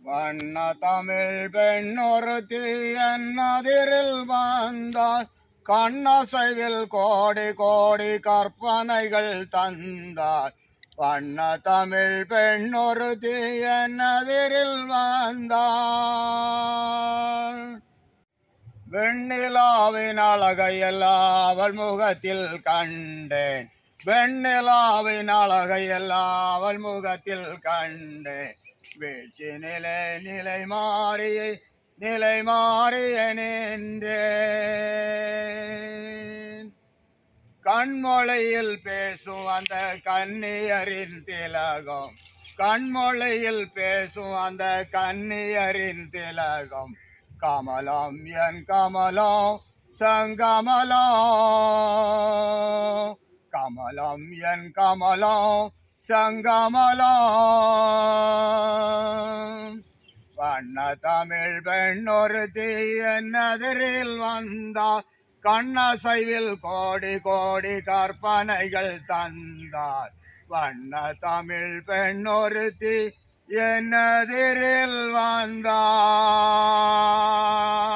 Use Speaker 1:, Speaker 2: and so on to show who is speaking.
Speaker 1: வண்ண தமிழ் பெண்ணொருத்தி என்னதிரில் வந்தாள். கண்ணசைவில் கோடி கோடி கற்பனைகள் தந்தாள். வண்ண தமிழ் பெண்ணொருத்தி என்னதிரில் வந்தாள். வெண்ணிலாவின் அழகையெல்லாம் அவள் முகத்தில் கண்டேன். வெண்ணிலாவின் அழகையெல்லாம் அவள் முகத்தில் கண்டேன். வீழ்ச்சி நிலை மாறிய நின்றேன். கண்மொழியில் பேசும் அந்த கன்னியரின் திலகம். கண்மொழியில் பேசும் அந்த கன்னியரின் திலகம். கமலம் என் கமலம் சங்கமலம். கமலம் என் கமலம் சங்கமலம். வண்ண தமிழ் பெண்ணொருத்தி என்னதிரில் வந்தாள். கண்ணசைவில் கோடி கோடி கற்பனைகள் தந்தாள். வண்ண தமிழ் பெண்ணொருத்தி என்னதிரில் வந்தாள்.